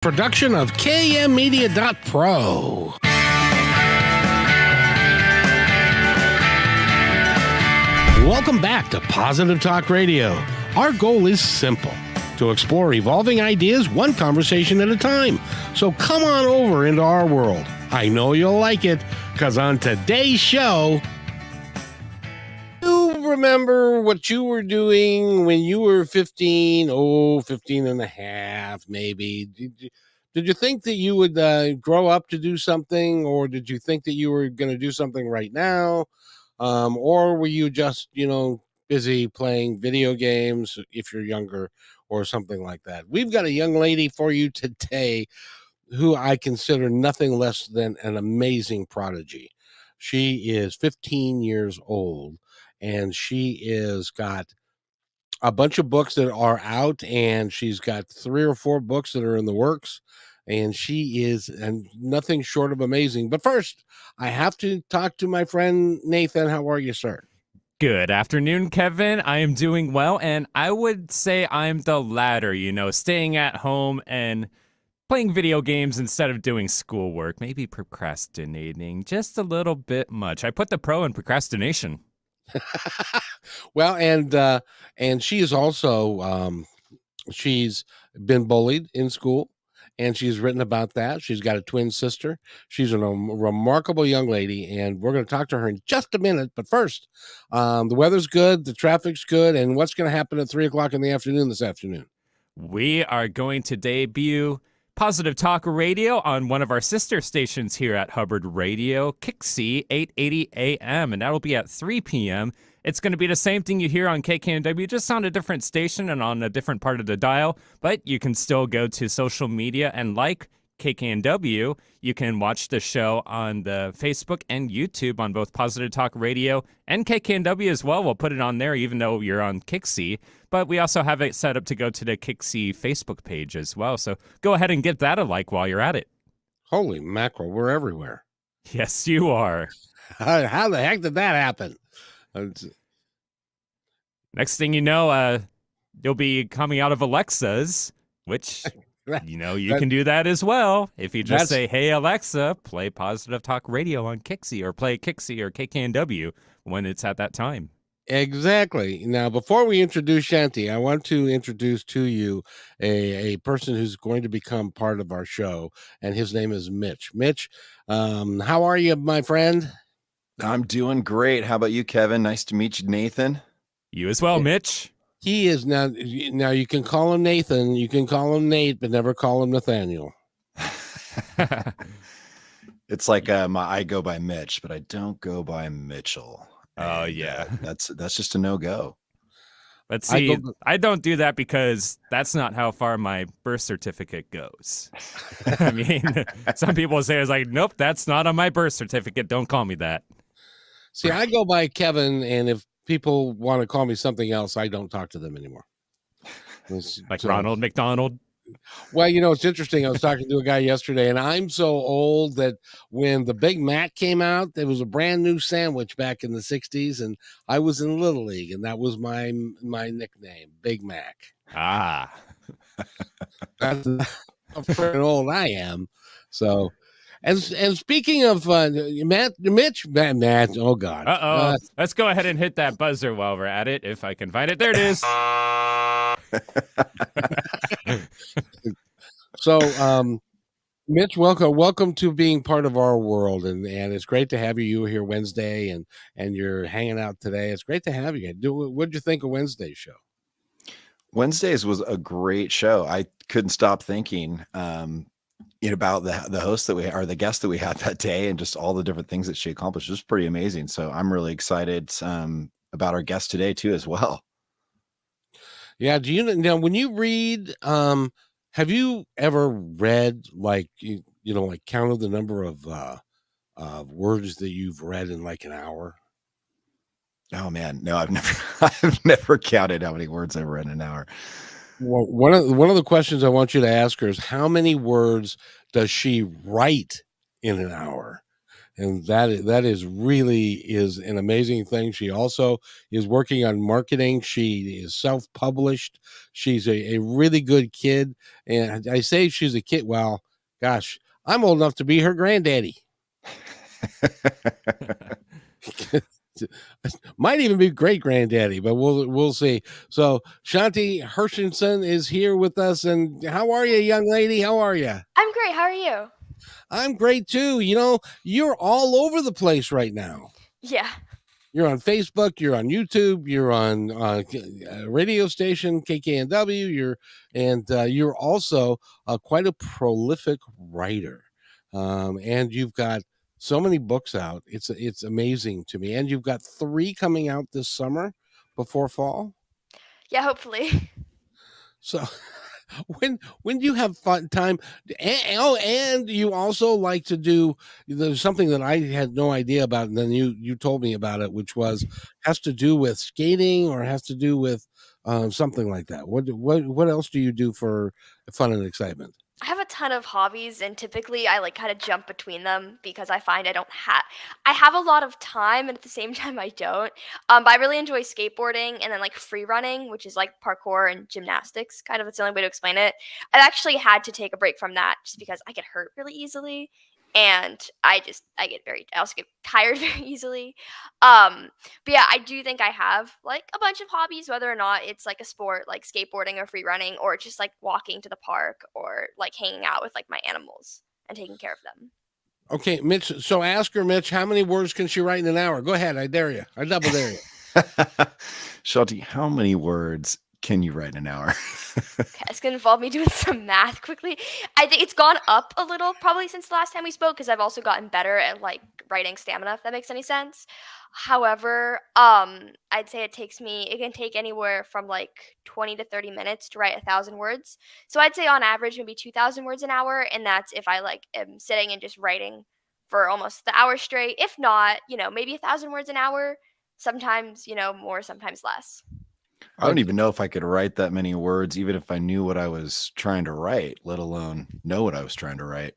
Production of KMmedia.pro. Welcome back to Positive Talk Radio. Our goal is simple: to explore evolving ideas one conversation at a time. So come on over into our world. I know you'll like it, because on today's show, you remember what you were doing when you were 15, 15 and a half, maybe. Did you think that you would grow up to do something, or did you think that you were going to do something right now? Or were you just, busy playing video games if you're younger or something like that? We've got a young lady for you today who I consider nothing less than an amazing prodigy. She is 15 years old, and she is got a bunch of books that are out, and she's got 3 or 4 books that are in the works, and she is nothing short of amazing. But first, I have to talk to my friend Nathan. How are you, sir? Good afternoon, Kevin. I am doing well, and I would say I'm the latter, staying at home and playing video games instead of doing schoolwork, maybe procrastinating just a little bit much. I put the pro in procrastination. Well, and she is also she's been bullied in school, and she's written about that. She's got a twin sister. She's a remarkable young lady, and we're going to talk to her in just a minute. But first, the weather's good, the traffic's good, and what's going to happen at 3:00 in the afternoon this afternoon? We are going to debut Positive Talk Radio on one of our sister stations here at Hubbard Radio, Kixie 880 AM, and that'll be at 3 p.m. It's going to be the same thing you hear on KKNW, just on a different station and on a different part of the dial, but you can still go to social media and like KKNW. You can watch the show on the Facebook and YouTube on both Positive Talk Radio and KKNW as well. We'll put it on there even though you're on Kixie, but we also have it set up to go to the Kixie Facebook page as well. So go ahead and give that a like while you're at it. Holy mackerel, we're everywhere. Yes, you are. How the heck did that happen? Next thing you know, you'll be coming out of Alexa's, which, you can do that as well. If you just say, hey, Alexa, play Positive Talk Radio on Kixie, or play Kixie or KKNW when it's at that time. Exactly. Now, before we introduce Shanti, I want to introduce to you a person who's going to become part of our show, and his name is Mitch. Mitch, how are you, my friend? I'm doing great. How about you, Kevin? Nice to meet you, Nathan. You as well, Mitch. He is now you can call him Nathan, you can call him Nate, but never call him Nathaniel. It's like I go by Mitch, but I don't go by Mitchell. Oh, yeah. That's just a no-go. Let's see. I don't do that because that's not how far my birth certificate goes. I mean, some people say it's like, nope, that's not on my birth certificate. Don't call me that. See, I go by Kevin, and if people want to call me something else, I don't talk to them anymore. Like Ronald McDonald. Well, it's interesting. I was talking to a guy yesterday, and I'm so old that when the Big Mac came out, there was a brand new sandwich back in the 60s, and I was in Little League, and that was my nickname, Big Mac. Ah. That's how freaking old I am. So, and speaking of Matt, oh God. Let's go ahead and hit that buzzer while we're at it, if I can find it. There it is. So, Mitch, welcome to being part of our world, and it's great to have you. You were here Wednesday, and you're hanging out today. It's great to have you. What did you think of Wednesday's show? Wednesdays was a great show. I couldn't stop thinking about the host that the guest that we had that day, and just all the different things that she accomplished. It was pretty amazing. So I'm really excited about our guest today too, as well. Yeah. Do you know when you read? Have you ever read like counted the number of words that you've read in like an hour? Oh man, no, I've never counted how many words I've read in an hour. Well, one of the questions I want you to ask her is, how many words does she write in an hour? and that is really is an amazing thing. She also is working on marketing. She is self-published. She's a really good kid, and I say she's a kid. Well, gosh, I'm old enough to be her granddaddy. Might even be great granddaddy, but we'll see. So Shanti Hershenson is here with us, and how are you, young lady? How are you? I'm great. How are you? I'm great too. You're all over the place right now. Yeah. You're on Facebook, you're on YouTube, you're on radio station KKNW. You're also quite a prolific writer, and you've got so many books out. It's amazing to me, and you've got 3 coming out this summer before fall. Yeah, hopefully. So when do you have fun time? And you also like to do, there's something that I had no idea about, and then you told me about it, which was has to do with skating or has to do with something like that. What else do you do for fun and excitement? I have a ton of hobbies, and typically I like kind of jump between them because I find I have a lot of time, and at the same time I don't. But I really enjoy skateboarding and then like free running, which is like parkour and gymnastics. Kind of, it's the only way to explain it. I've actually had to take a break from that just because I get hurt really easily, and I also get tired very easily. But yeah, I do think I have like a bunch of hobbies, whether or not it's like a sport like skateboarding or free running, or just like walking to the park or like hanging out with like my animals and taking care of them. Okay, Mitch. So ask her, Mitch, how many words can she write in an hour? Go ahead. I dare you. I double dare you. Shanti, how many words can you write in an hour? Okay, it's gonna involve me doing some math quickly. I think it's gone up a little probably since the last time we spoke because I've also gotten better at like writing stamina, if that makes any sense. However, I'd say it can take anywhere from like 20 to 30 minutes to write 1,000 words. So I'd say on average maybe 2,000 words an hour, and that's if I like am sitting and just writing for almost the hour straight. If not, maybe 1,000 words an hour. Sometimes, more, sometimes less. I don't even know if I could write that many words, even if I knew what I was trying to write, let alone know what I was trying to write.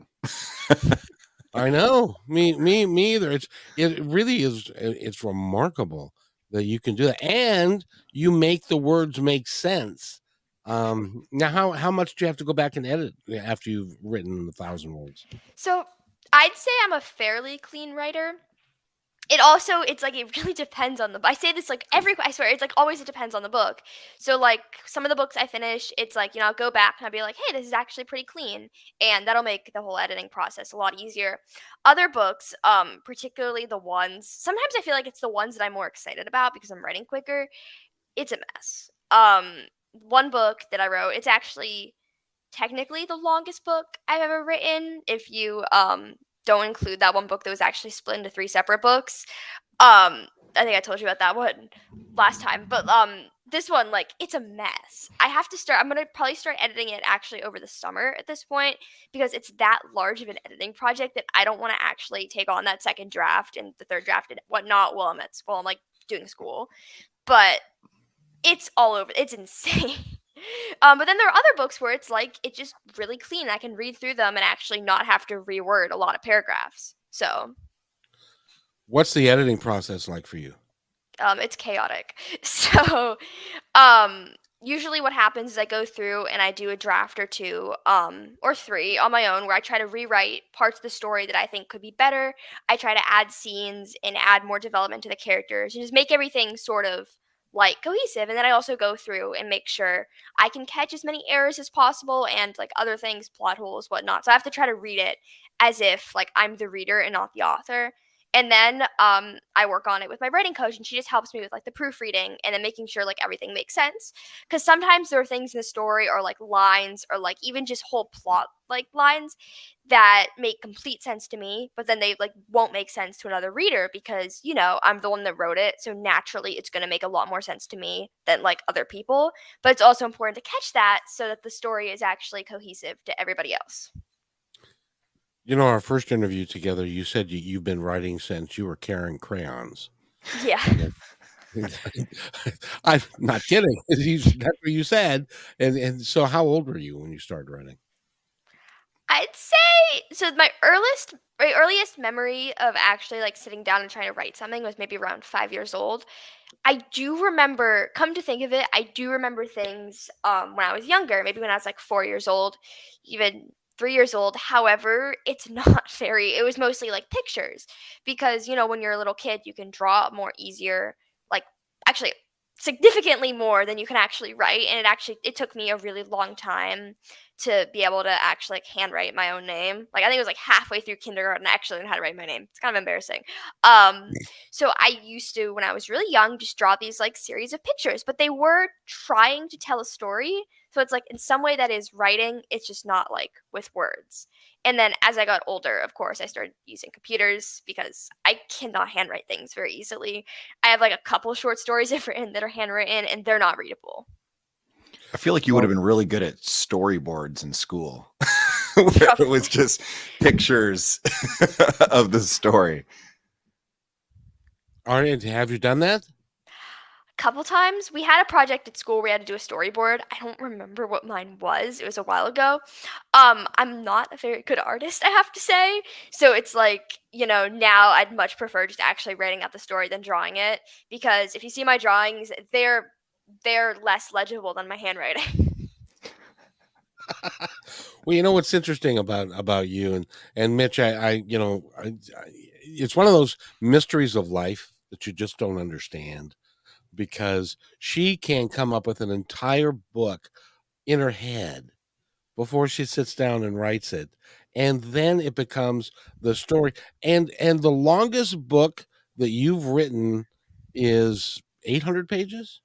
I know. Me either. It really is. It's remarkable that you can do that, and you make the words make sense. Now, how much do you have to go back and edit after you've written 1,000 words? So I'd say I'm a fairly clean writer. It's like it really depends on the book. I say this like I swear, it's like always it depends on the book. So like some of the books I finish, it's like, I'll go back and I'll be like, hey, this is actually pretty clean. And that'll make the whole editing process a lot easier. Other books, particularly sometimes I feel like it's the ones that I'm more excited about because I'm writing quicker. It's a mess. One book that I wrote, it's actually technically the longest book I've ever written. If you don't include that one book that was actually split into 3 separate books. I think I told you about that one last time. But this one, like, it's a mess. I'm going to probably start editing it actually over the summer at this point because it's that large of an editing project that I don't want to actually take on that second draft and the third draft and whatnot while I'm at school. I'm like doing school. But it's all over. It's insane. But then there are other books where it's like it's just really clean. I can read through them and actually not have to reword a lot of paragraphs. So, What's the editing process like for you? it's chaotic. So, usually what happens is I go through and I do a draft or 2, or 3 on my own where I try to rewrite parts of the story that I think could be better. I try to add scenes and add more development to the characters and just make everything sort of like cohesive. And then I also go through and make sure I can catch as many errors as possible and like other things, plot holes, whatnot. So I have to try to read it as if like I'm the reader and not the author. And then I work on it with my writing coach, and she just helps me with like the proofreading and then making sure like everything makes sense. Because sometimes there are things in the story or like lines or like even just whole plot like lines that make complete sense to me, but then they like won't make sense to another reader because I'm the one that wrote it, so naturally it's going to make a lot more sense to me than like other people. But it's also important to catch that so that the story is actually cohesive to everybody else. Our first interview together, you said you've been writing since you were carrying crayons. Yeah. I'm not kidding. That's what you said. And so how old were you when you started writing? I'd I'd say so. My earliest memory of actually like sitting down and trying to write something was maybe around 5 years old. I do remember, come to think of it, I do remember things when I was younger, maybe when I was like 4 years old, even 3 years old. However, it's not very, it was mostly like pictures because, when you're a little kid, you can draw more easier, like actually significantly more than you can actually write. And it took me a really long time to be able to actually like handwrite my own name. Like I think it was like halfway through kindergarten, I actually learned how to write my name. It's kind of embarrassing. Um, so I used to, when I was really young, just draw these like series of pictures, but they were trying to tell a story. So it's like in some way that is writing, it's just not like with words. And then as I got older, of course, I started using computers because I cannot handwrite things very easily. I have like a couple short stories I've written that are handwritten and they're not readable. I feel like you would have been really good at storyboards in school, where it was just pictures of the story. Arnie, have you done that? Couple times. We had a project at school where we had to do a storyboard. I don't remember what mine was. It was a while ago. I'm not a very good artist, I have to say. So it's like, now I'd much prefer just actually writing out the story than drawing it because if you see my drawings, they're less legible than my handwriting. Well, what's interesting about you and Mitch, it's one of those mysteries of life that you just don't understand because she can come up with an entire book in her head before she sits down and writes it, and then it becomes the story. And the longest book that you've written is 800 pages.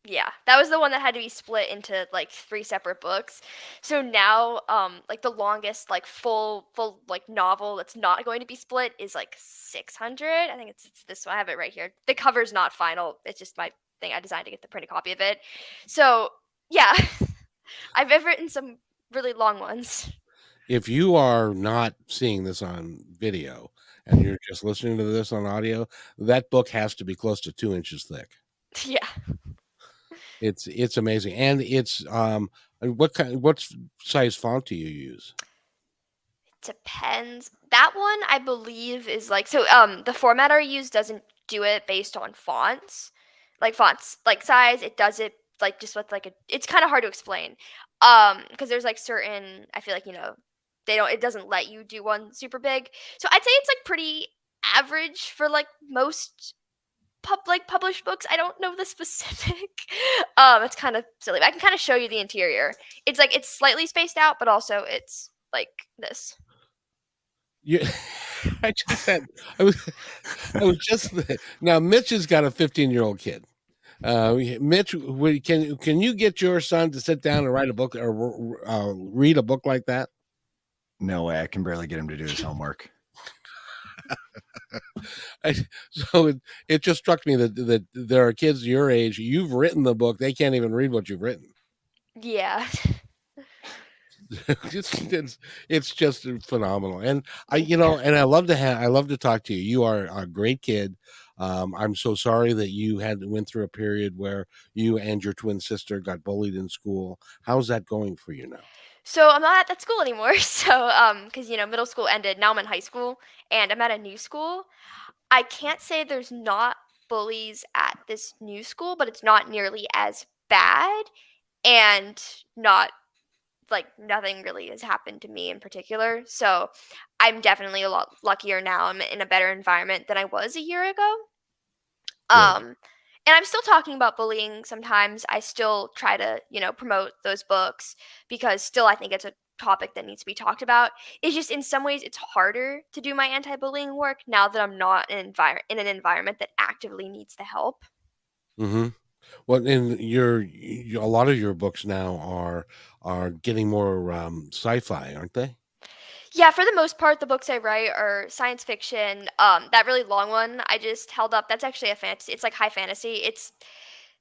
Yeah, that was the one that had to be split into like 3 separate books. So now, like the longest like full like novel that's not going to be split is like 600. I think it's this one. I have it right here. The cover's not final. It's just my thing I designed to get the printed copy of it. So yeah, I've written some really long ones. If you are not seeing this on video and you're just listening to this on audio, that book has to be close to 2 inches thick. Yeah. It's amazing, and it's what size font do you use? Depends. That one I believe is like so the format I use doesn't do it based on fonts. Like fonts like size, it does it like just with like it's kind of hard to explain. Because there's like certain I feel like, it doesn't let you do one super big. So I'd say it's like pretty average for like most published books. I don't know the specific. It's kind of silly. But I can kind of show you the interior. It's like it's slightly spaced out, but also it's like this. You, I just had, I was just now. Mitch has got a 15-year-old kid. Mitch, can you get your son to sit down and write a book or read a book like that? No way. I can barely get him to do his homework. So it just struck me that there are kids your age. You've written the book; they can't even read what you've written. Yeah. It's just phenomenal, and I love to talk to you. You are a great kid. I'm so sorry that you went through a period where you and your twin sister got bullied in school. How's that going for you now? So I'm not at that school anymore. So because middle school ended. Now I'm in high school, and I'm at a new school. I can't say there's not bullies at this new school, but it's not nearly as bad, and not like nothing really has happened to me in particular. So I'm definitely a lot luckier now. I'm in a better environment than I was a year ago. Good. And I'm still talking about bullying sometimes. I still try to, promote those books because still I think it's a topic that needs to be talked about. It's just in some ways it's harder to do my anti-bullying work now that I'm not in an environment that actively needs the help. Mm-hmm. Well, and a lot of your books now are getting more sci-fi, aren't they? Yeah, for the most part, the books I write are science fiction. That really long one I just held up. That's actually a fantasy. It's like high fantasy.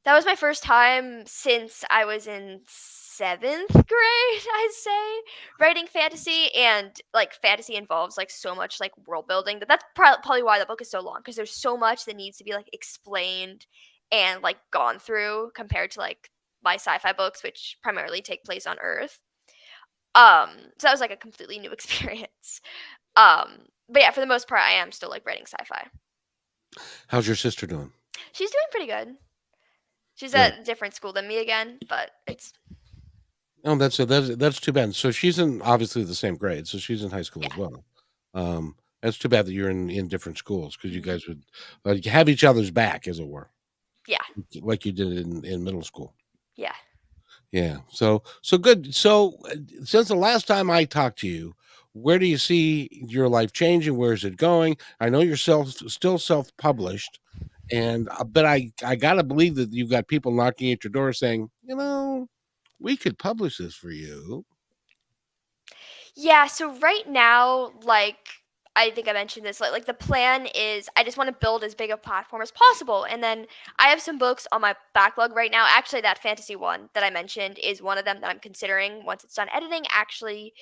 That was my first time since I was in 7th grade, I'd say, writing fantasy. And like fantasy involves like so much like world building that's probably why the book is so long because there's so much that needs to be like explained and like gone through compared to like my sci-fi books, which primarily take place on Earth. So that was like a completely new experience. But yeah, for the most part, I am still like writing sci-fi. How's your sister doing? She's doing pretty good. She's Good. at a different school than me again, but it's Oh, that's too bad. So she's in obviously the same grade, so she's in high school as yeah. well. That's too bad that you're in different schools because you Mhm. guys would have each other's back, as it were, Yeah. like you did in middle school. Yeah. Yeah. So good. So since the last time I talked to you, where do you see your life changing? Where is it going? I know you're still self-published, and but I gotta believe that you've got people knocking at your door saying, we could publish this for you. Yeah, so right now, like I think I mentioned this, like the plan is I just want to build as big a platform as possible. And then I have some books on my backlog right now. Actually, that fantasy one that I mentioned is one of them that I'm considering once it's done editing, actually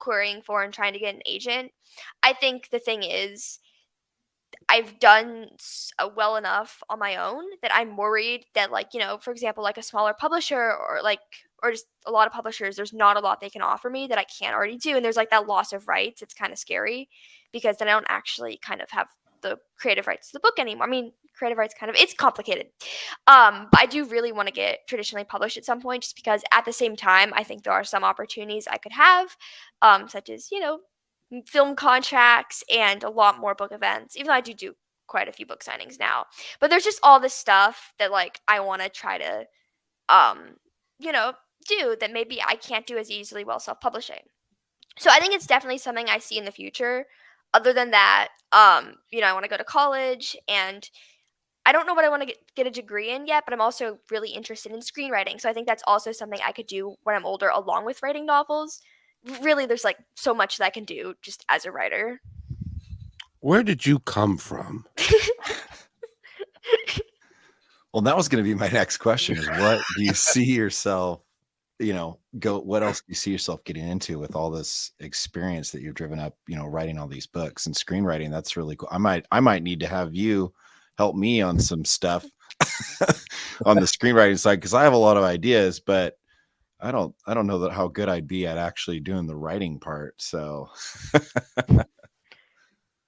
querying for and trying to get an agent. I think the thing is I've done well enough on my own that I'm worried that, like, for example, like a smaller publisher or just a lot of publishers, there's not a lot they can offer me that I can't already do. And there's like that loss of rights. It's kind of scary because then I don't actually kind of have the creative rights to the book anymore. I mean, creative rights it's complicated. But I do really want to get traditionally published at some point just because at the same time, I think there are some opportunities I could have, such as, film contracts and a lot more book events, even though I do quite a few book signings now. But there's just all this stuff that like I want to try to um you know do that maybe I can't do as easily while self-publishing. So I think it's definitely something I see in the future. Other than that, I want to go to college and I don't know what I want to get a degree in yet, but I'm also really interested in screenwriting. So I think that's also something I could do when I'm older along with writing novels. Really, there's like so much that I can do just as a writer. Where did you come from? Well, that was going to be my next question is what do you see yourself, what else do you see yourself getting into with all this experience that you've driven up, writing all these books and screenwriting? That's really cool. I might need to have you help me on some stuff on the screenwriting side because I have a lot of ideas, but I don't know that how good I'd be at actually doing the writing part. So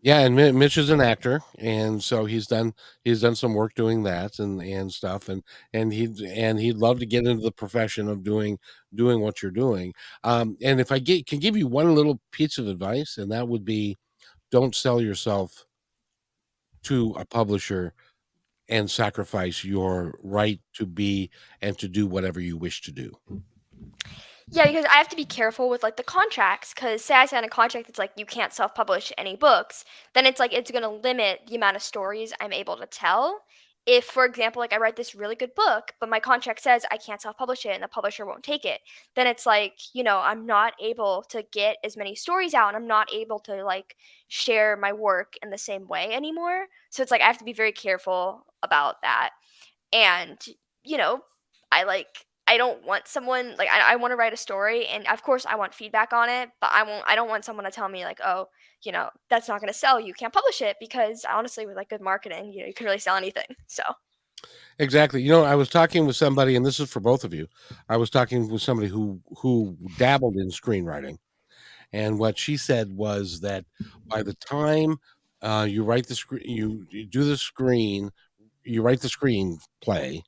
Yeah, and Mitch is an actor, and so he's done some work doing that and stuff, and he'd love to get into the profession of doing what you're doing. And if I can give you one little piece of advice, and that would be, don't sell yourself to a publisher and sacrifice your right to be and to do whatever you wish to do. Yeah, because I have to be careful with like the contracts. Because say I sign a contract that's like you can't self-publish any books, then it's like it's going to limit the amount of stories I'm able to tell. If, for example, like I write this really good book, but my contract says I can't self-publish it and the publisher won't take it, then it's like I'm not able to get as many stories out, and I'm not able to like share my work in the same way anymore. So it's like I have to be very careful about that. And you know I don't want someone like I want to write a story, and of course I want feedback on it, but I don't want someone to tell me like, oh, that's not going to sell, you can't publish it, because honestly with like good marketing, you can really sell anything. So Exactly. I was talking with somebody, and this is for both of you. I was talking with somebody who dabbled in screenwriting, and what she said was that by the time you write the screen, you do the screen, you write the screenplay,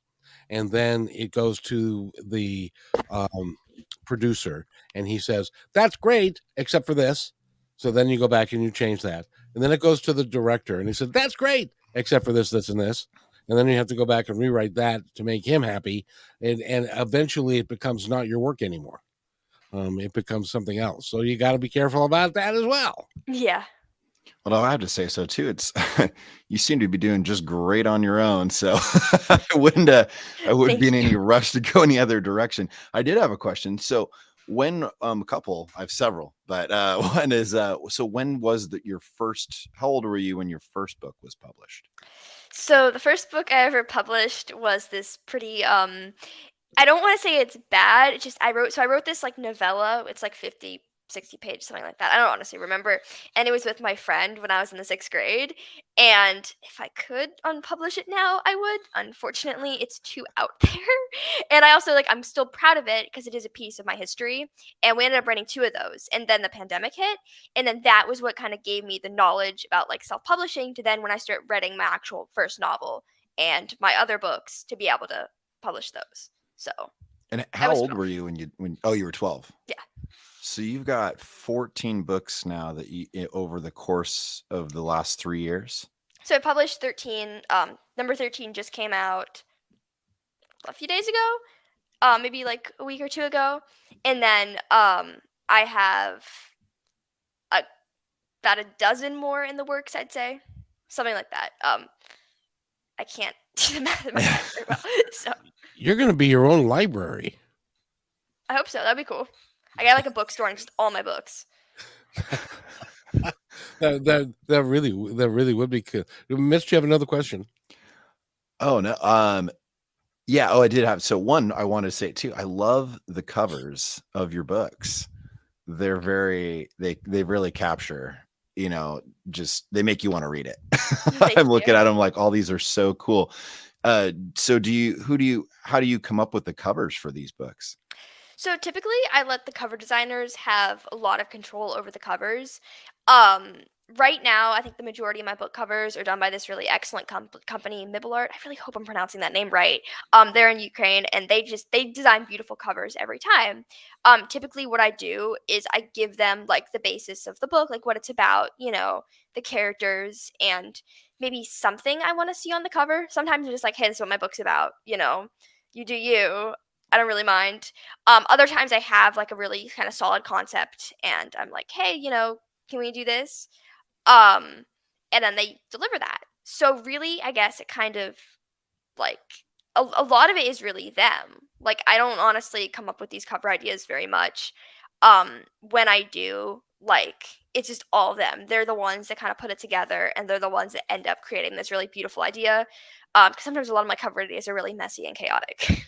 and then it goes to the um, producer, and he says, "That's great, except for this." So then you go back and you change that, and then it goes to the director, and he said, "That's great, except for this, this, and this." And then you have to go back and rewrite that to make him happy, and eventually it becomes not your work anymore. It becomes something else. So you got to be careful about that as well. yeah. well, I have to say so too. It's you seem to be doing just great on your own, so I wouldn't be in Thank any you. rush to go any other direction. I did have a question. So when a couple, I have several, but one is so when was your first? How old were you when your first book was published? So the first book I ever published was this pretty I don't want to say it's bad. It's just I wrote this like novella. It's like 50 60 pages, something like that. I don't honestly remember. And it was with my friend when I was in the 6th grade. And if I could unpublish it now, I would. Unfortunately, it's too out there. And I also I'm still proud of it because it is a piece of my history. And we ended up writing 2 of those. And then the pandemic hit. And then that was what kind of gave me the knowledge about self-publishing to then when I start writing my actual first novel and my other books to be able to publish those. So. And how old were you when you were 12? Yeah. So you've got 14 books now that you over the course of the last 3 years. So I published 13. Number 13 just came out a few days ago, maybe a week or 2 ago, and then I have about a dozen more in the works. I'd say something like that. I can't do the mathematics very well, so. You're going to be your own library. I hope so. That'd be cool. I got a bookstore and just all my books. that really would be cool. Mitch, do you have another question? Oh no. Yeah. Oh, I did have. So one, I wanted to say too. I love the covers of your books. They're they really capture. Just they make you want to read it. I'm looking at them all these are so cool. So how do you come up with the covers for these books? So typically I let the cover designers have a lot of control over the covers. Right now, I think the majority of my book covers are done by this really excellent company, Beyblading. I really hope I'm pronouncing that name right. They're in Ukraine, and they design beautiful covers every time. Typically what I do is I give them the basis of the book, what it's about, the characters, and maybe something I want to see on the cover. Sometimes I'm just hey, this is what my book's about, you do you. I don't really mind. Other times I have a really kind of solid concept, and I'm hey, can we do this? And then they deliver that. So really, I guess it kind of a lot of it is really them. I don't honestly come up with these cover ideas very much. When I do, it's just all them. They're the ones that kind of put it together, and they're the ones that end up creating this really beautiful idea. Because sometimes a lot of my cover ideas are really messy and chaotic.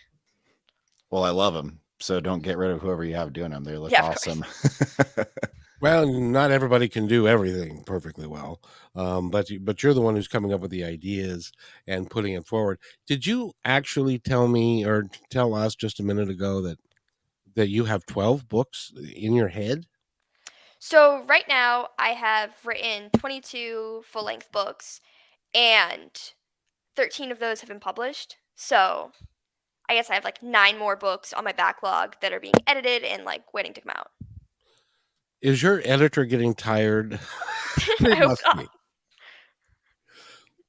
Well, I love them. So don't get rid of whoever you have doing them. They look awesome. Well, not everybody can do everything perfectly well, but you're the one who's coming up with the ideas and putting it forward. Did you actually tell me or tell us just a minute ago that you have 12 books in your head? So right now I have written 22 full-length books, and 13 of those have been published. So I guess I have 9 more books on my backlog that are being edited and waiting to come out. Is your editor getting tired? I hope not.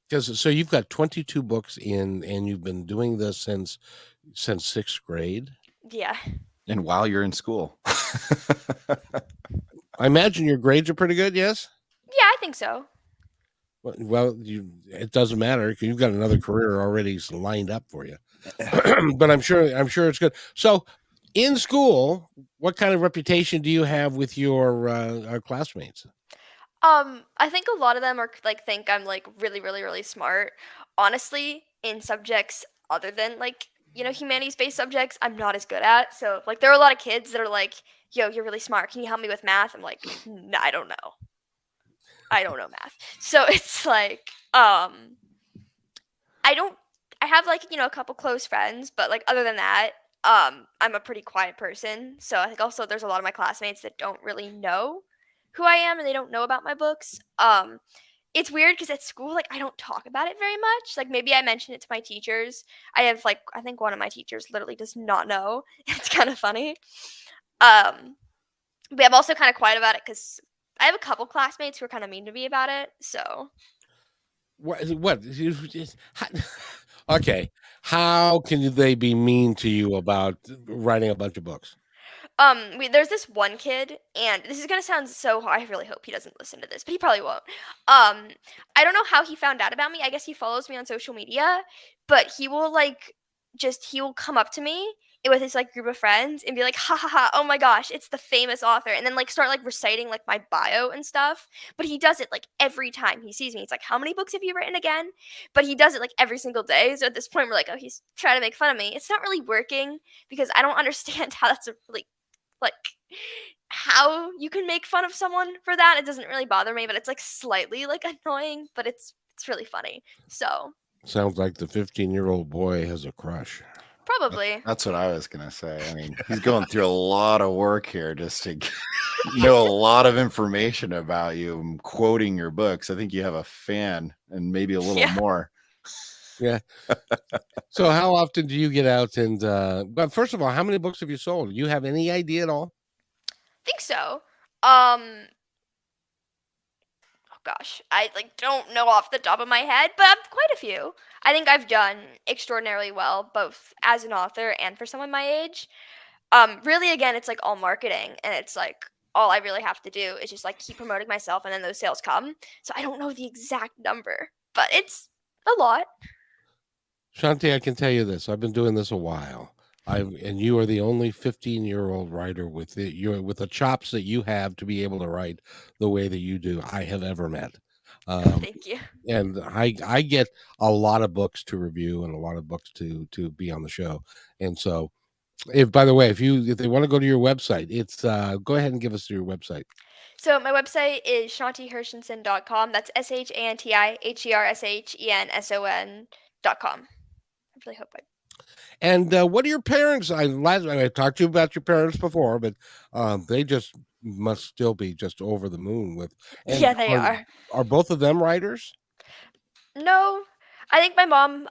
Because so you've got 22 books in, and you've been doing this since 6th grade. Yeah. And while you're in school. I imagine your grades are pretty good. Yes. Yeah, I think so. Well, it doesn't matter because you've got another career already lined up for you. But I'm sure it's good. So, in school, what kind of reputation do you have with your classmates? I think a lot of them are think I'm really, really, really smart. Honestly, in subjects other than humanities-based subjects, I'm not as good at. So there are a lot of kids that are yo, you're really smart. Can you help me with math? I'm no, I don't know. I don't know math. So it's I have a couple close friends, but other than that, I'm a pretty quiet person. So I think also there's a lot of my classmates that don't really know who I am, and they don't know about my books. It's weird because at school, I don't talk about it very much. Maybe I mention it to my teachers. I have I think one of my teachers literally does not know. It's kind of funny. But I'm also kind of quiet about it because I have a couple classmates who are kind of mean to me about it. So what? Okay, how can they be mean to you about writing a bunch of books? There's this one kid, and this is gonna sound so. I really hope he doesn't listen to this, but he probably won't. I don't know how he found out about me. I guess he follows me on social media, but he will he will come up to me with his group of friends and be ha ha ha, oh my gosh, it's the famous author, and then start reciting my bio and stuff. But he does it every time he sees me. It's how many books have you written again? But he does it every single day. So at this point we're oh, he's trying to make fun of me. It's not really working because I don't understand how that's a really how you can make fun of someone for that. It doesn't really bother me, but it's like slightly like annoying, but it's really funny. So Sounds like the 15-year-old boy has a crush. probably. That's what I was gonna say. I mean, he's going through a lot of work here just to know a lot of information about you and quoting your books. I think you have a fan and maybe a little more. Yeah. So how often do you get out and but first of all, how many books have you sold? Do you have any idea at all? Think so. Oh gosh, I like don't know off the top of my head, but quite a few. I think I've done extraordinarily well, both as an author and for someone my age. Really, again, it's like all marketing, and it's like all I really have to do is just like keep promoting myself, and then those sales come. So I don't know the exact number, but it's a lot. Shanti, I can tell you this. I've been doing this a while. And you are the only 15-year-old writer with the chops that you have to be able to write the way that you do I have ever met. Thank you. And I get a lot of books to review and a lot of books to be on the show. And so by the way, if they want to go to your website, it's go ahead and give us your website. So my website is shantihershenson.com. That's ShantiHershenson.com. I really hope I. And what are your parents? I talked to you about your parents before, but they just must still be just over the moon with. Yeah, they are. Are both of them writers? No, I think my mom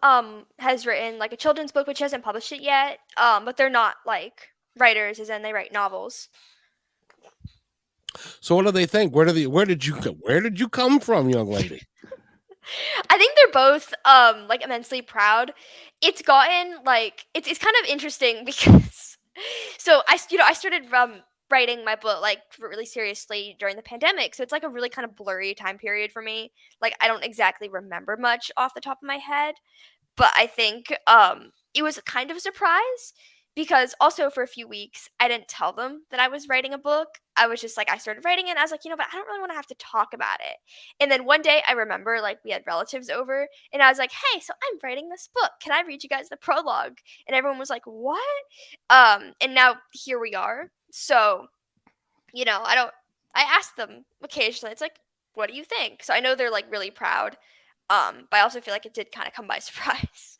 has written like a children's book, but she hasn't published it yet. But they're not like writers, as in they write novels. So what do they think? Where did you come from, young lady? I think they're both like immensely proud. It's gotten like it's kind of interesting because so I started writing my book like really seriously during the pandemic, so it's like a really kind of blurry time period for me. Like I don't exactly remember much off the top of my head, but I think it was kind of a surprise because also for a few weeks I didn't tell them that I was writing a book. I was just like, I started writing it and I was like, but I don't really want to have to talk about it. And then one day I remember like we had relatives over and I was like, hey, so I'm writing this book. Can I read you guys the prologue? And everyone was like, what? And now here we are. So, I ask them occasionally, it's like, what do you think? So I know they're like really proud. But I also feel like it did kind of come by surprise.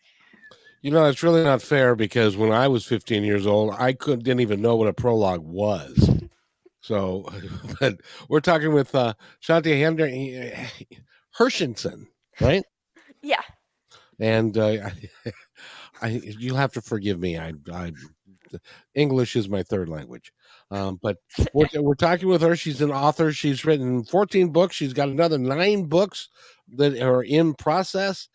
It's really not fair because when I was 15 years old, I didn't even know what a prologue was. So, but we're talking with Shanti Hershenson, right? Yeah. And you'll have to forgive me. English is my third language. But we're talking with her. She's an author. She's written 14 books. She's got another 9 books that are in process.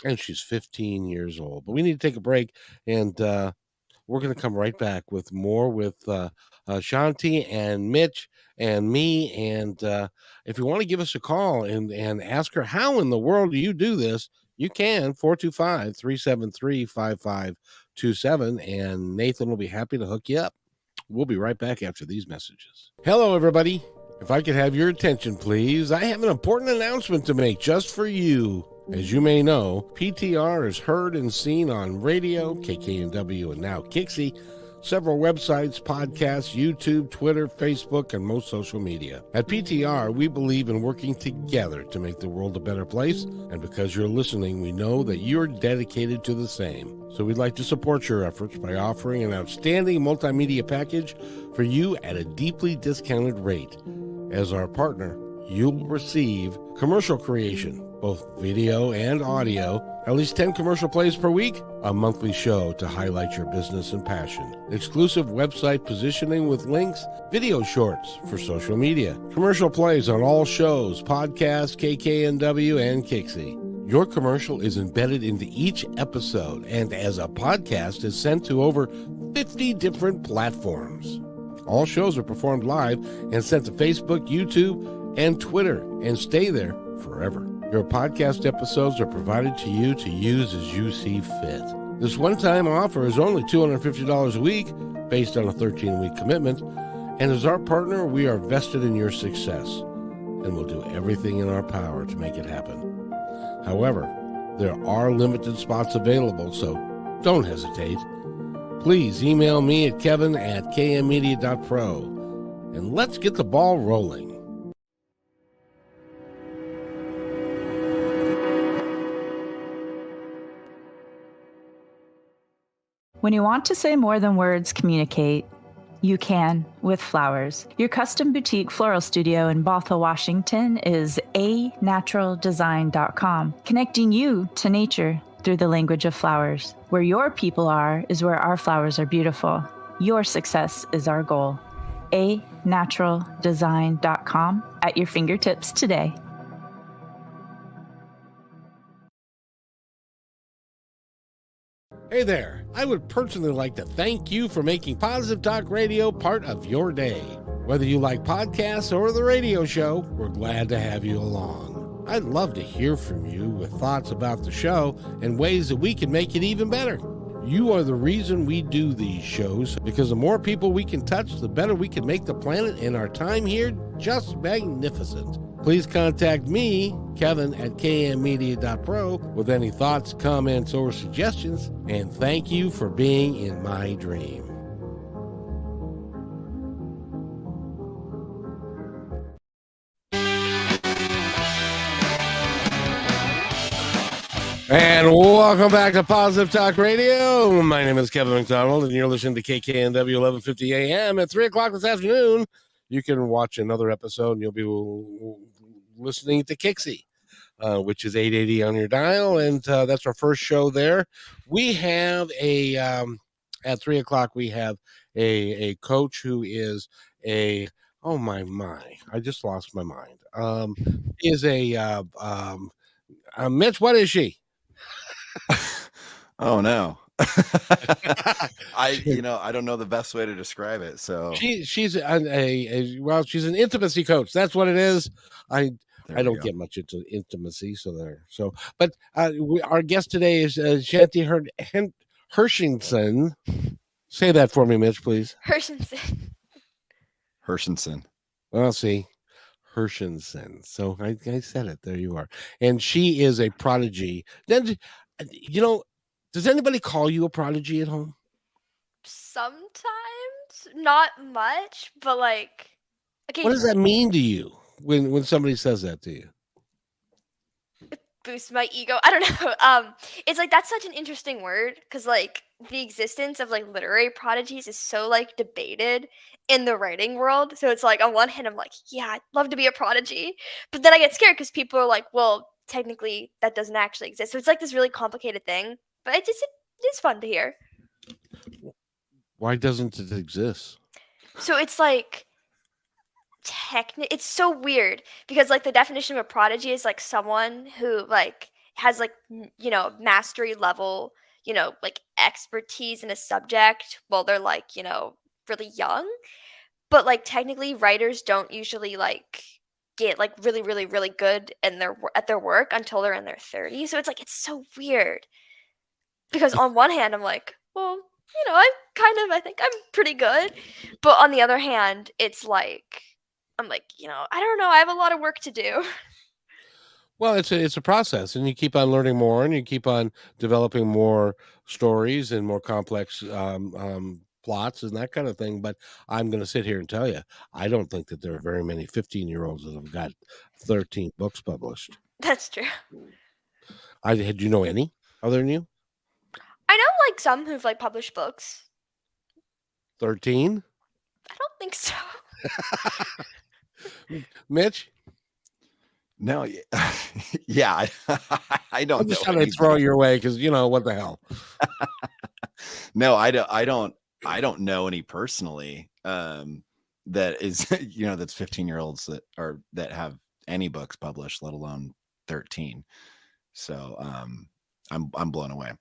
And she's 15 years old. But we need to take a break, and we're going to come right back with more with Shanti and Mitch and me. And if you want to give us a call and ask her, how in the world do you do this? You can, 425-373-5527, and Nathan will be happy to hook you up. We'll be right back after these messages. Hello, everybody. If I could have your attention, please. I have an important announcement to make just for you. As you may know, PTR is heard and seen on radio, KKNW, and now Kixie, several websites, podcasts, YouTube, Twitter, Facebook, and most social media. At PTR, we believe in working together to make the world a better place, and because you're listening, we know that you're dedicated to the same. So we'd like to support your efforts by offering an outstanding multimedia package for you at a deeply discounted rate. As our partner, you'll receive commercial creation, both video and audio, at least 10 commercial plays per week, a monthly show to highlight your business and passion, exclusive website positioning with links, video shorts for social media, commercial plays on all shows, podcasts, KKNW, and Kixie. Your commercial is embedded into each episode and as a podcast is sent to over 50 different platforms. All shows are performed live and sent to Facebook, YouTube, and Twitter and stay there forever. Your podcast episodes are provided to you to use as you see fit. This one-time offer is only $250 a week based on a 13-week commitment, and as our partner, we are vested in your success and will do everything in our power to make it happen. However, there are limited spots available, so don't hesitate. Please email me at kevin@kmmedia.pro. and let's get the ball rolling. When you want to say more than words communicate, you can with flowers. Your custom boutique floral studio in Bothell, Washington is anaturaldesign.com, connecting you to nature through the language of flowers. Where your people are is where our flowers are beautiful. Your success is our goal. anaturaldesign.com at your fingertips today. Hey there, I would personally like to thank you for making Positive Talk Radio part of your day. Whether you like podcasts or the radio show, we're glad to have you along. I'd love to hear from you with thoughts about the show and ways that we can make it even better. You are the reason we do these shows, because the more people we can touch, the better we can make the planet and our time here just magnificent. Please contact me, Kevin, at kmmedia.pro with any thoughts, comments, or suggestions, and thank you for being in my dream. And welcome back to Positive Talk Radio. My name is Kevin McDonald, and you're listening to KKNW 1150 AM. At 3 o'clock this afternoon, you can watch another episode, and you'll be listening to Kixie, which is 880 on your dial, and that's our first show there. We have at 3 o'clock, we have a coach who is I just lost my mind. Is Mitch, what is she? Oh no. I don't know the best way to describe it. So she's she's an intimacy coach. That's what it is. I don't get much into intimacy, but our guest today is Shanti Hershenson. Say that for me, Mitch, please. Hershenson. Well, see, Hershenson. So I said it. There you are. And she is a prodigy. Then, does anybody call you a prodigy at home? Sometimes, not much, but like. What does that mean to you when somebody says that to you? It boosts my ego. I don't know. It's like that's such an interesting word because like the existence of like literary prodigies is so like debated in the writing world. So it's like on one hand I'm like, yeah, I'd love to be a prodigy, but then I get scared because people are like, well, technically that doesn't actually exist. So it's like this really complicated thing. But it is fun to hear. Why doesn't it exist? So it's like it's so weird because like the definition of a prodigy is like someone who like has like mastery level, like expertise in a subject while they're like, really young. But like technically writers don't usually like get like really, really, really good at their work until they're in their 30s. So it's like it's so weird. Because on one hand, I'm like, well, I think I'm pretty good. But on the other hand, it's like, I'm like, I don't know. I have a lot of work to do. Well, it's a process, and you keep on learning more, and you keep on developing more stories and more complex plots and that kind of thing. But I'm going to sit here and tell you, I don't think that there are very many 15-year-olds that have got 13 books published. That's true. Do you know any other than you? I know like some who've like published books. 13? I don't think so. Mitch? No, yeah, I don't. I'm just trying to throw your way because what the hell. No, I don't know any personally that is that's 15-year-olds that have any books published, let alone 13. So I'm blown away.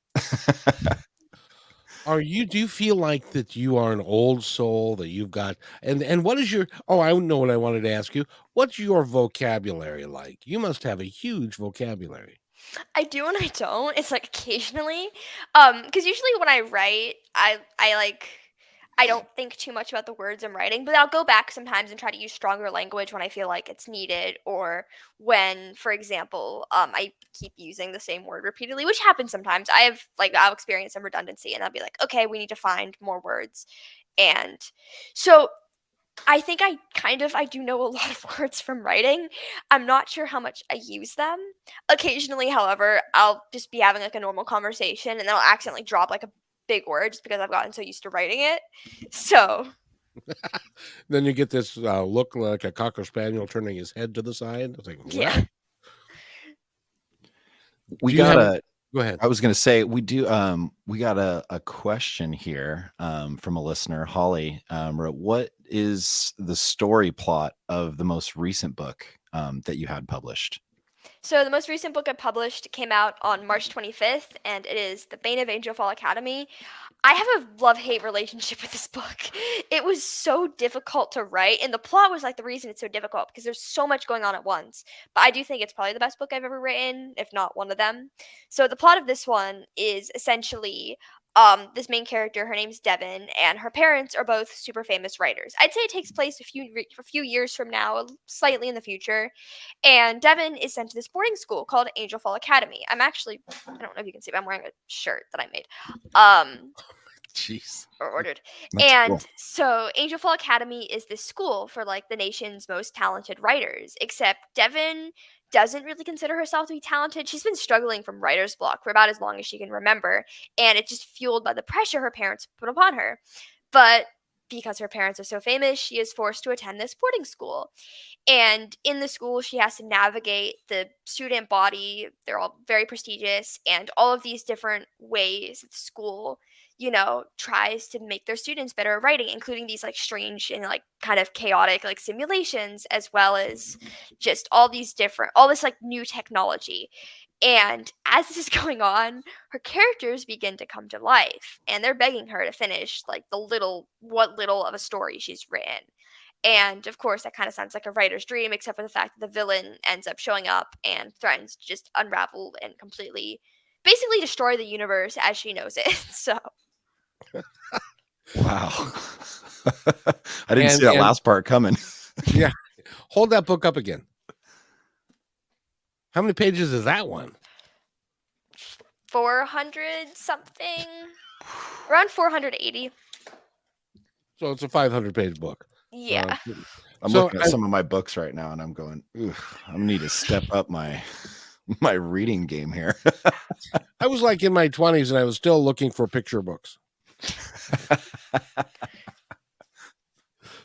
Do you feel like that you are an old soul, that you've got, and what is your, I know what I wanted to ask you. What's your vocabulary like? You must have a huge vocabulary. I do and I don't. It's like occasionally. Because usually when I write, I don't think too much about the words I'm writing, but I'll go back sometimes and try to use stronger language when I feel like it's needed, or when, for example, I keep using the same word repeatedly, which happens sometimes. I'll experience some redundancy and I'll be like, okay, we need to find more words. And so I think I do know a lot of words from writing. I'm not sure how much I use them. Occasionally, however, I'll just be having like a normal conversation and then I'll accidentally drop like a big word just because I've gotten so used to writing it. So, Then you get this look like a Cocker Spaniel turning his head to the side. It's like, yeah. what? We Do you got have- a Go ahead. I was going to say we got a question here from a listener. Holly wrote, what is the story plot of the most recent book that you had published? So the most recent book I published came out on March 25th, and it is The Bane of Angel Fall Academy. I have a love-hate relationship with this book. It was so difficult to write, and the plot was like the reason it's so difficult because there's so much going on at once. But I do think it's probably the best book I've ever written, if not one of them. So the plot of this one is essentially this main character, her name's Devin, and her parents are both super famous writers. I'd say it takes place a few years from now, slightly in the future. And Devin is sent to this boarding school called Angel Fall Academy. I don't know if you can see, but I'm wearing a shirt that I made. Jeez. Or ordered. That's And cool. so Angel Fall Academy is this school for like the nation's most talented writers, except Devin doesn't really consider herself to be talented. She's been struggling from writer's block for about as long as she can remember, and it's just fueled by the pressure her parents put upon her. But because her parents are so famous, she is forced to attend this boarding school. And in the school, she has to navigate the student body. They're all very prestigious, and all of these different ways that the school, tries to make their students better at writing, including these like strange and like kind of chaotic like simulations, as well as just all this like new technology. And as this is going on, her characters begin to come to life, and they're begging her to finish like what little of a story she's written. And of course, that kind of sounds like a writer's dream, except for the fact that the villain ends up showing up and threatens to just unravel and basically destroy the universe as she knows it. So, Wow. I didn't see that And- last part coming. Yeah. Hold that book up again. How many pages is that one? 400 something, around 480. So it's a 500-page book. Yeah. I'm So looking at some of my books right now and I'm going, ooh, I need to step up my reading game here. I was like in my 20s and I was still looking for picture books.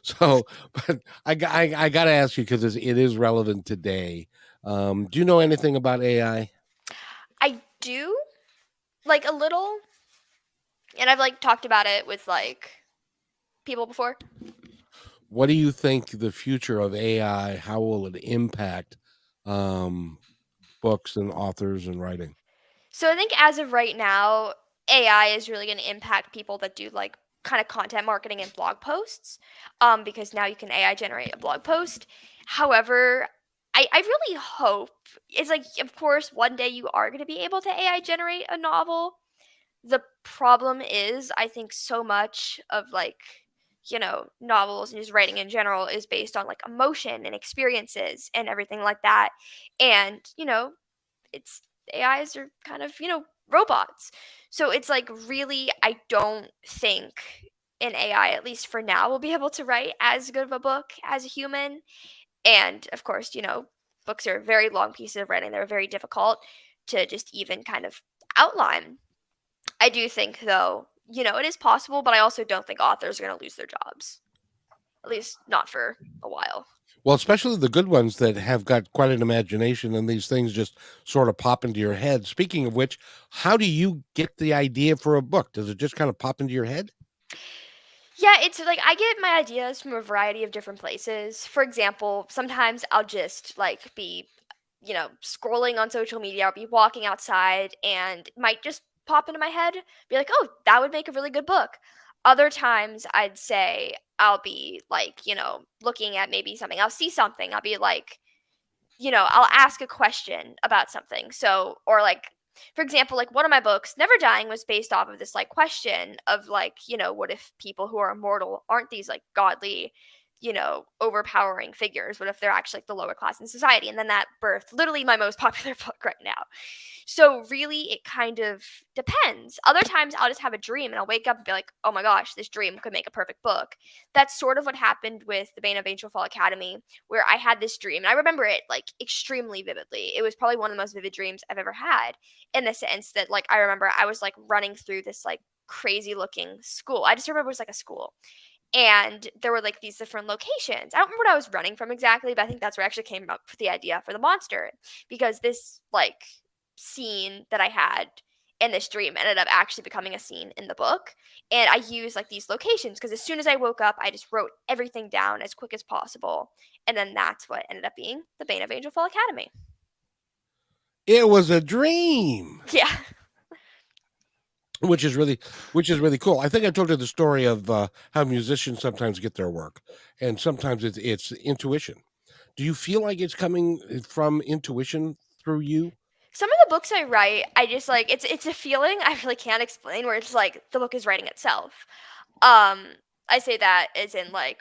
So, but I got to ask you because it is relevant today. Do you know anything about AI? I do, like a little, and I've like talked about it with like people before. What do you think the future of AI, how will it impact books and authors and writing? So I think as of right now, AI is really going to impact people that do like kind of content marketing and blog posts, because now you can AI generate a blog post. However, I really hope it's like, of course, one day you are going to be able to AI generate a novel. The problem is, I think so much of like, novels and just writing in general is based on like emotion and experiences and everything like that. And, it's AIs are kind of, robots. So it's like really, I don't think an AI, at least for now, will be able to write as good of a book as a human. And of course, books are very long pieces of writing. They're very difficult to just even kind of outline. I do think, though, it is possible, but I also don't think authors are going to lose their jobs. At least not for a while. Well, especially the good ones that have got quite an imagination and these things just sort of pop into your head. Speaking of which, how do you get the idea for a book? Does it just kind of pop into your head? Yeah, it's like I get my ideas from a variety of different places. For example, sometimes I'll just like be, scrolling on social media. I'll be walking outside and it might just pop into my head, be like, oh, that would make a really good book. Other times I'd say I'll be like, looking at maybe something. I'll see something. I'll be like, I'll ask a question about something. So, or like, for example, like one of my books, Never Dying, was based off of this like question of like, what if people who are immortal aren't these like godly overpowering figures? What if they're actually like the lower class in society? And then that birthed literally my most popular book right now. So really, it kind of depends. Other times I'll just have a dream and I'll wake up and be like, oh my gosh, this dream could make a perfect book. That's sort of what happened with The Bane of Angel Fall Academy, where I had this dream and I remember it like extremely vividly. It was probably one of the most vivid dreams I've ever had, in the sense that like I remember I was like running through this like crazy looking school. I just remember it was like a school. And there were like these different locations. I don't remember what I was running from exactly, but I think that's where I actually came up with the idea for the monster, because this like scene that I had in this dream ended up actually becoming a scene in the book. And I used like these locations because as soon as I woke up, I just wrote everything down as quick as possible. And then that's what ended up being The Bane of Angel Fall Academy. It was a dream. Yeah. Which is really cool. I think I told you the story of how musicians sometimes get their work, and sometimes it's intuition. Do you feel like it's coming from intuition through you? Some of the books I write, I just like it's a feeling I really can't explain, where it's like the book is writing itself. I say that as in like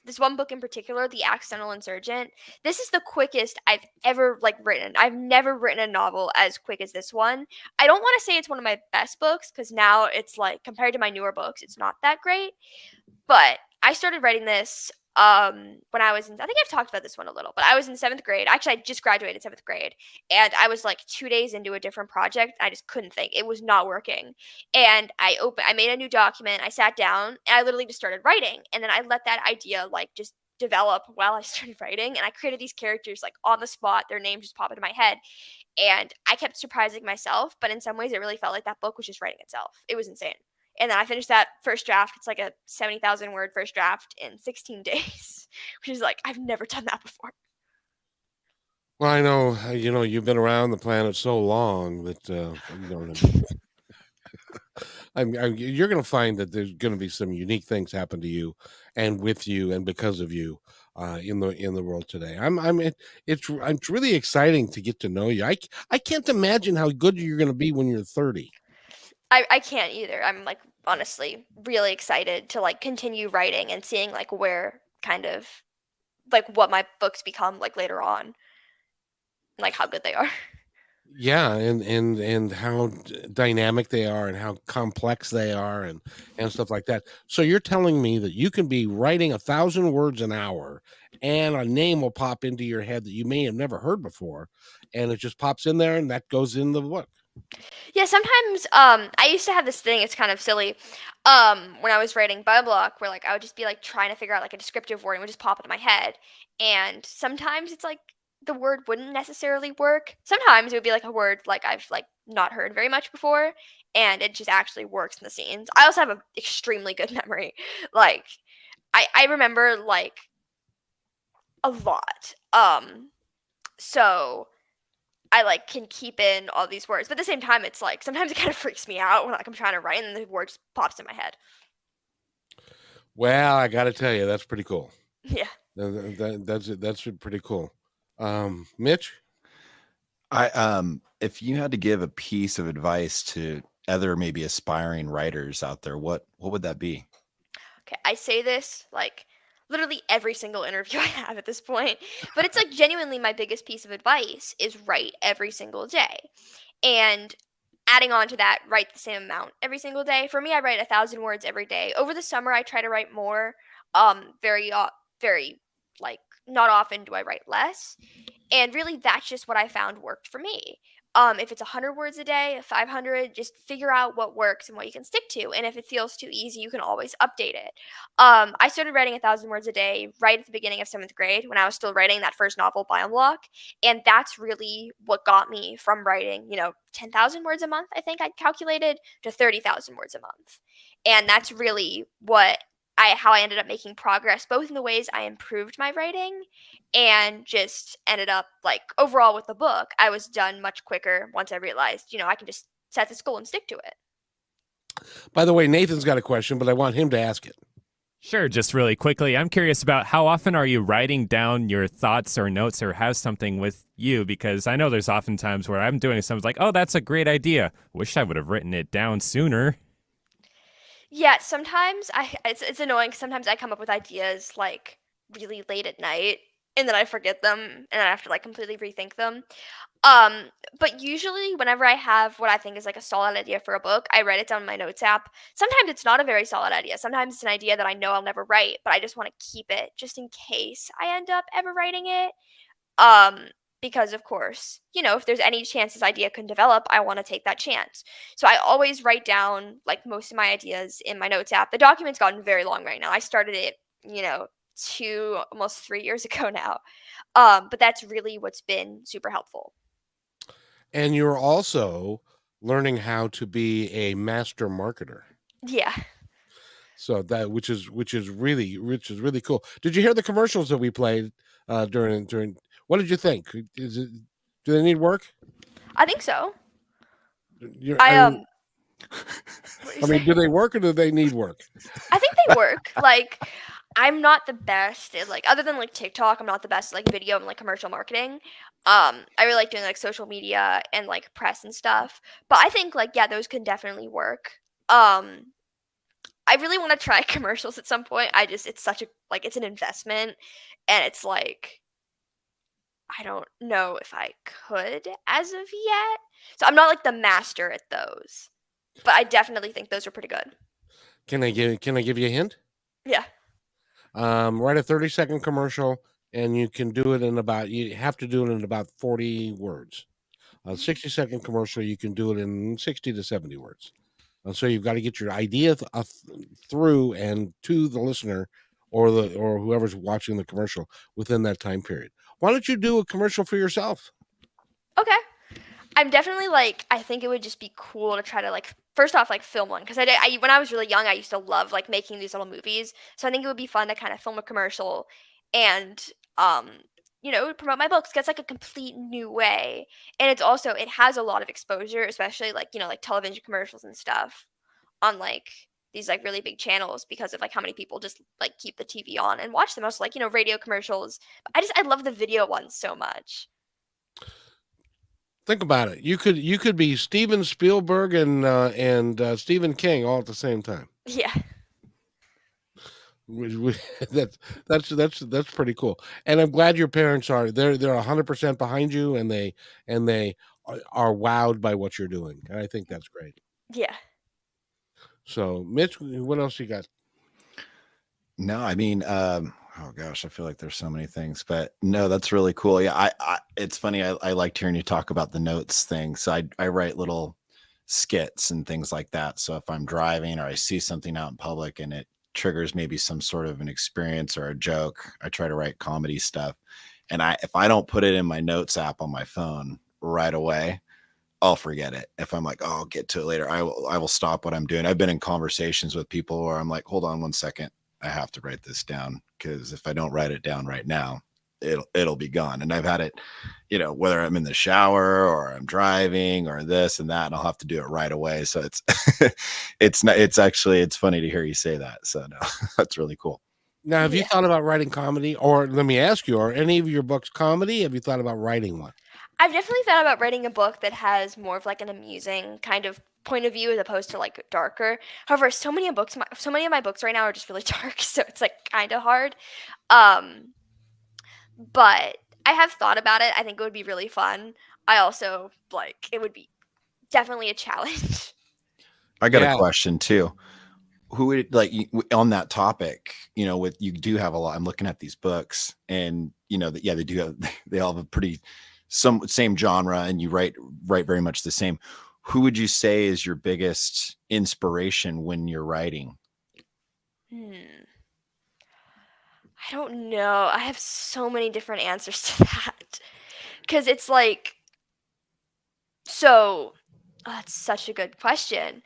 this one book in particular, The Accidental Insurgent. This is the quickest I've ever like written. I've never written a novel as quick as this one. I don't want to say it's one of my best books, because now it's like, compared to my newer books, it's not that great. But I started writing this when I was in, I think I've talked about this one a little, but I was in 7th grade. Actually, I just graduated 7th grade, and I was like 2 days into a different project. I just couldn't think. It was not working. And I made a new document. I sat down and I literally just started writing. And then I let that idea like just develop while I started writing. And I created these characters like on the spot. Their names just pop into my head. And I kept surprising myself, but in some ways it really felt like that book was just writing itself. It was insane. And then I finished that first draft. It's like a 70,000 word first draft in 16 days, which is like, I've never done that before. Well, I know, you've been around the planet so long that, you're going to find that there's going to be some unique things happen to you and with you and because of you in the world today. It's really exciting to get to know you. I can't imagine how good you're going to be when you're 30. I can't either. I'm like honestly really excited to like continue writing and seeing like where kind of like what my books become like later on, like how good they are. Yeah, and how dynamic they are and how complex they are and stuff like that. So you're telling me that you can be writing 1,000 words an hour and a name will pop into your head that you may have never heard before, and it just pops in there and that goes in the book. Yeah, sometimes I used to have this thing, it's kind of silly, when I was writing Beyblading, where like I would just be like trying to figure out like a descriptive word and it would just pop into my head. And sometimes it's like the word wouldn't necessarily work. Sometimes it would be like a word like I've like not heard very much before, and it just actually works in the scenes. I also have an extremely good memory. Like I remember like a lot. So I like can keep in all these words, but at the same time, it's like sometimes it kind of freaks me out when like I'm trying to write and the word just pops in my head. Well, I got to tell you, that's pretty cool. Yeah. That's pretty cool. Mitch, if you had to give a piece of advice to other maybe aspiring writers out there, what would that be? Okay, I say this like literally every single interview I have at this point, but it's like genuinely my biggest piece of advice is write every single day. And adding on to that, write the same amount every single day. For me, I write 1,000 words every day. Over the summer, I try to write more. Very like not often do I write less. And really, that's just what I found worked for me. If it's 100 words a day, 500, just figure out what works and what you can stick to. And if it feels too easy, you can always update it. I started writing 1,000 words a day right at the beginning of 7th grade when I was still writing that first novel, Biomlock. And that's really what got me from writing, 10,000 words a month, I think I calculated, to 30,000 words a month. And that's really how I ended up making progress, both in the ways I improved my writing and just ended up like overall with the book, I was done much quicker once I realized, I can just set this goal and stick to it. By the way, Nathan's got a question, but I want him to ask it. Sure, just really quickly. I'm curious about how often are you writing down your thoughts or notes or have something with you? Because I know there's often times where I'm doing something like, oh, that's a great idea. Wish I would have written it down sooner. Yeah, sometimes it's annoying. Sometimes I come up with ideas like really late at night, and then I forget them, and I have to like completely rethink them. But usually whenever I have what I think is like a solid idea for a book, I write it down in my notes app. Sometimes it's not a very solid idea. Sometimes it's an idea that I know I'll never write, but I just want to keep it just in case I end up ever writing it. Um, because of course, if there's any chance this idea can develop, I want to take that chance. So I always write down like most of my ideas in my notes app. The document's gotten very long right now. I started it, almost 3 years ago now. But that's really what's been super helpful. And you're also learning how to be a master marketer. Yeah. So that which is really cool. Did you hear the commercials that we played during what did you think? Do they need work? I think so. I What mean, do they work or do they need work? I think they work. Like, I'm not the best at like other than like TikTok, I'm not the best at like video and like commercial marketing. I really like doing like social media and like press and stuff. But I think like yeah, those can definitely work. I really want to try commercials at some point. It's such a like it's an investment, and it's like I don't know if I could as of yet. So I'm not like the master at those. But I definitely think those are pretty good. Can I give you a hint? Yeah. Write a 30-second commercial, and you have to do it in about 40 words. A 60-second commercial, you can do it in 60 to 70 words. So you've got to get your idea through and to the listener or whoever's watching the commercial within that time period. Why don't you do a commercial for yourself? Okay. I'm definitely like I think it would just be cool to try to like first off like film one because when I was really young I used to love like making these little movies, so I think it would be fun to kind of film a commercial and promote my books. It's like a complete new way, and it has a lot of exposure, especially like like television commercials and stuff on like these like really big channels because of like how many people just like keep the TV on and watch them. Also like radio commercials. But I love the video ones so much. Think about it. You could be Steven Spielberg and Stephen King all at the same time. Yeah. That's pretty cool. And I'm glad your parents they're 100% behind you, and they are wowed by what you're doing. And I think that's great. Yeah. So, Mitch, what else you got? No, I mean, oh gosh, I feel like there's so many things, but no, that's really cool. Yeah, it's funny. I liked hearing you talk about the notes thing. So I write little skits and things like that. So if I'm driving or I see something out in public and it triggers maybe some sort of an experience or a joke, I try to write comedy stuff. And if I don't put it in my notes app on my phone right away, I'll forget it. If I'm like, oh, I'll get to it later, I will stop what I'm doing. I've been in conversations with people where I'm like, hold on one second, I have to write this down, because if I don't write it down right now, it'll be gone. And I've had it, whether I'm in the shower or I'm driving or this and that, and I'll have to do it right away. So it's it's funny to hear you say that. So no, that's really cool. Now, have you thought about writing comedy? Or let me ask you, are any of your books comedy? Have you thought about writing one? I've definitely thought about writing a book that has more of like an amusing kind of point of view as opposed to like darker. However, so many of my books right now are just really dark, so it's like kind of hard. But I have thought about it. I think it would be really fun. I also it would be definitely a challenge. I got a question too. Who would on that topic, with you do have a lot. I'm looking at these books and they all have a pretty same genre, and you write very much the same. Who would you say is your biggest inspiration when you're writing? I don't know. I have so many different answers to that. Because it's like, that's such a good question.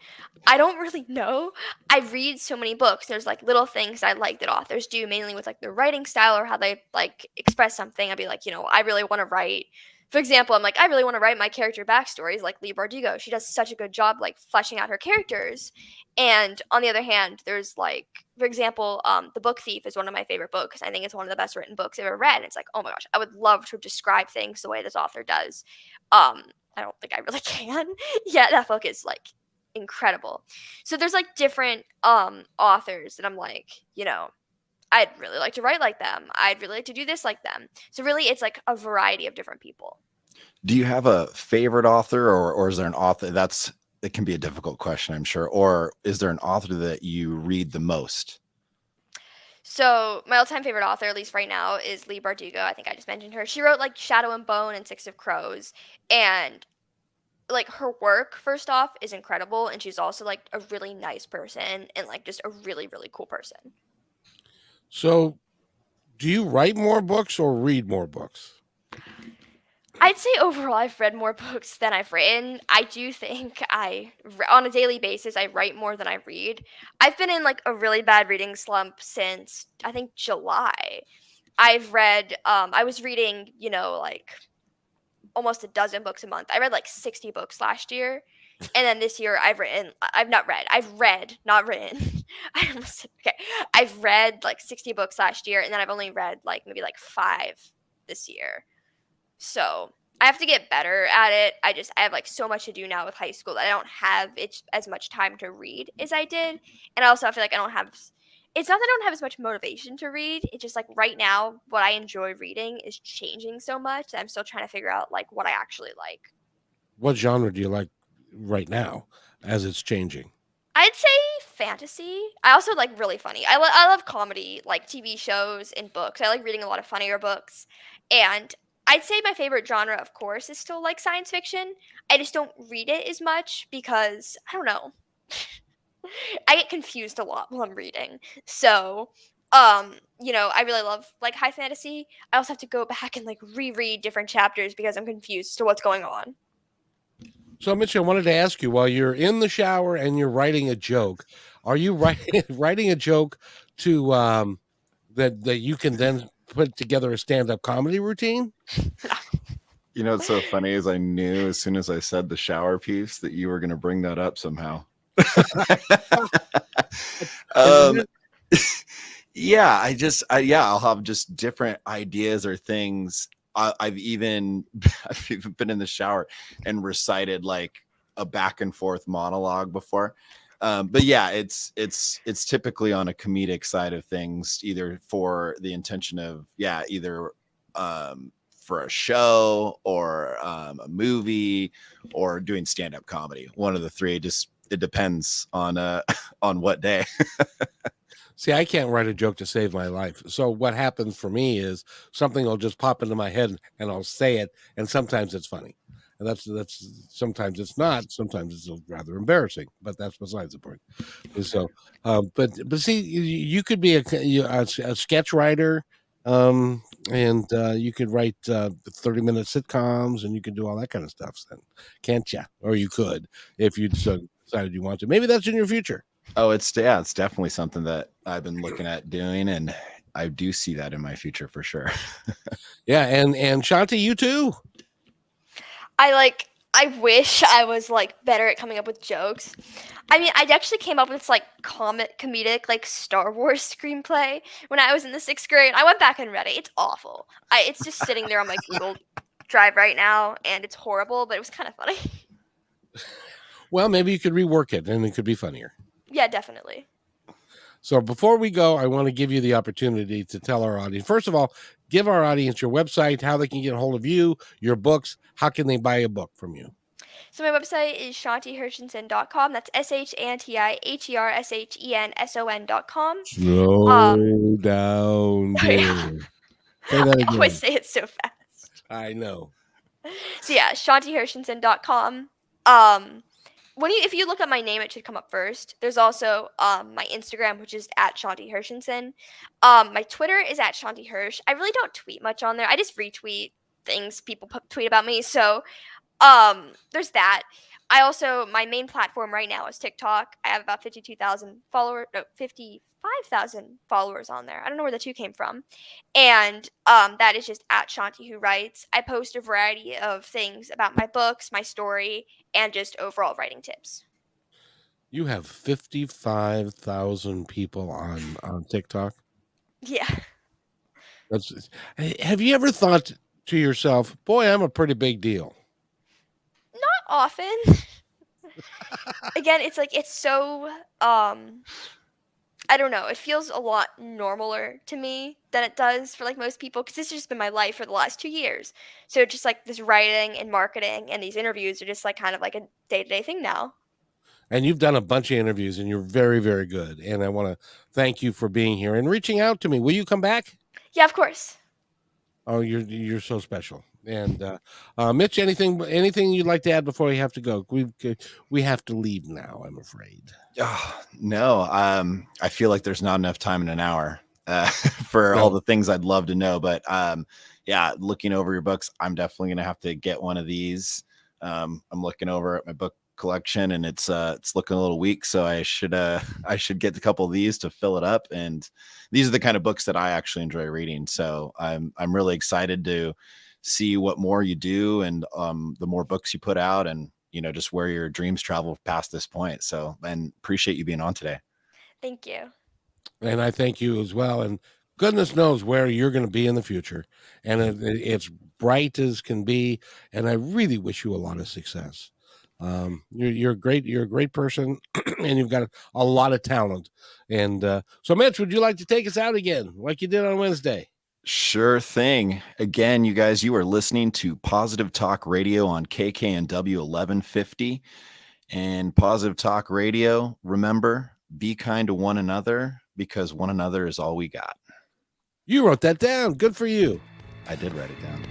I don't really know. I read so many books. There's like little things I like that authors do, mainly with like their writing style or how they like express something. I'd be like, I really want to write. For example, I'm like, I really want to write my character backstories like Lee Bardugo. She does such a good job like fleshing out her characters. And on the other hand, there's like, for example, The Book Thief is one of my favorite books. I think it's one of the best written books I've ever read. And it's like, oh my gosh, I would love to describe things the way this author does. I don't think I really can. Yeah, that book is like incredible. So there's like different authors that I'm like, I'd really like to write like them. I'd really like to do this like them. So really, it's like a variety of different people. Do you have a favorite author, or is there an author it can be a difficult question, I'm sure, or is there an author that you read the most? So my all-time favorite author, at least right now, is Leigh Bardugo. I think I just mentioned her. She wrote like Shadow and Bone and Six of Crows, and like her work, first off, is incredible, and she's also like a really nice person and like just a really, really cool person. So, do you write more books or read more books? I'd say overall I've read more books than I've written. I do think on a daily basis, I write more than I read. I've been in like a really bad reading slump since I think July. I've read, I was reading, like almost a dozen books a month. I read like 60 books last year. And then this year I've read, not written. I've read like 60 books last year, and then I've only read like maybe like 5 this year. So I have to get better at it. I have like so much to do now with high school that I don't have as much time to read as I did. And I also feel like it's not that I don't have as much motivation to read. It's just like right now, what I enjoy reading is changing so much that I'm still trying to figure out like what I actually like. What genre do you like right now as it's changing? I'd say fantasy. I also like really funny. I love comedy, like TV shows and books. I like reading a lot of funnier books. And I'd say my favorite genre, of course, is still like science fiction. I just don't read it as much because I don't know. I get confused a lot while I'm reading. So, I really love like high fantasy. I also have to go back and like reread different chapters because I'm confused to what's going on. So, Mitch, I wanted to ask you, while you're in the shower and you're writing a joke, are you writing a joke to that you can then put together a stand-up comedy routine? You know, what's so funny is I knew as soon as I said the shower piece that you were going to bring that up somehow. Yeah, I'll have just different ideas or things. I've even been in the shower and recited like a back and forth monologue before. But yeah, it's typically on a comedic side of things, either for the intention of either for a show or a movie or doing stand-up comedy. One of the three. Just it depends on what day. See, I can't write a joke to save my life. So what happens for me is something will just pop into my head and I'll say it, and sometimes it's funny. And that's sometimes it's not. Sometimes it's rather embarrassing, but that's besides the point. And so, but see, you could be a sketch writer, and you could write 30-minute sitcoms, and you could do all that kind of stuff. Then, can't you? Or you could if you decided you want to. Maybe that's in your future. Oh, it's definitely something that I've been looking at doing, and I do see that in my future for sure. Yeah, and Shanti, you too. I wish I was like better at coming up with jokes. I mean, I actually came up with this like comedic like Star Wars screenplay when I was in the 6th grade. I went back and read it. It's awful. It's just sitting there on my Google Drive right now, and it's horrible, but it was kind of funny. Well, maybe you could rework it, and it could be funnier. Yeah, definitely. So before we go, I want to give you the opportunity to tell our audience. First of all, give our audience your website, how they can get a hold of you, your books. How can they buy a book from you? So my website is shantihershenson.com. That's ShantiHershenson.com. Slow down. Yeah. Say that again. I always say it so fast. I know. So yeah, shantihershenson.com. If you look up my name, it should come up first. There's also my Instagram, which is @ShantiHershenson. My Twitter is @ShantiHersh. I really don't tweet much on there. I just retweet things people tweet about me. So there's that. My main platform right now is TikTok. I have about 55,000 followers on there. I don't know where the 2 came from. And that is just @ShantiWhoWrites. I post a variety of things about my books, my story, and just overall writing tips. You have 55,000 people on TikTok? Yeah. Have you ever thought to yourself, boy, I'm a pretty big deal? Not often. Again, it's like, it's so, I I don't know, it feels a lot normaler to me than it does for like most people because this has just been my life for the last 2 years. So just like this writing and marketing and these interviews are just like kind of like a day-to-day thing now. And you've done a bunch of interviews, and you're very, very good. And I want to thank you for being here and reaching out to me. Will you come back? Yeah, of course. Oh, you're so special. And Mitch, anything you'd like to add before we have to go? We have to leave now, I'm afraid. Oh, no, I feel like there's not enough time in an hour for all the things I'd love to know. But yeah, looking over your books, I'm definitely gonna have to get one of these. I'm looking over at my book collection, and it's looking a little weak, so I should get a couple of these to fill it up. And these are the kind of books that I actually enjoy reading. So I'm really excited to see what more you do, and the more books you put out, and just where your dreams travel past this point. So, and appreciate you being on today. Thank you. And I thank you as well. And goodness knows where you're going to be in the future. And it's bright as can be. And I really wish you a lot of success. You're great. You're a great person, and you've got a lot of talent. And so, Mitch, would you like to take us out again, like you did on Wednesday? Sure thing. Again, you guys, you are listening to Positive Talk Radio on KKNW 1150. And Positive Talk Radio, remember, be kind to one another, because one another is all we got. You wrote that down. Good for you. I did write it down.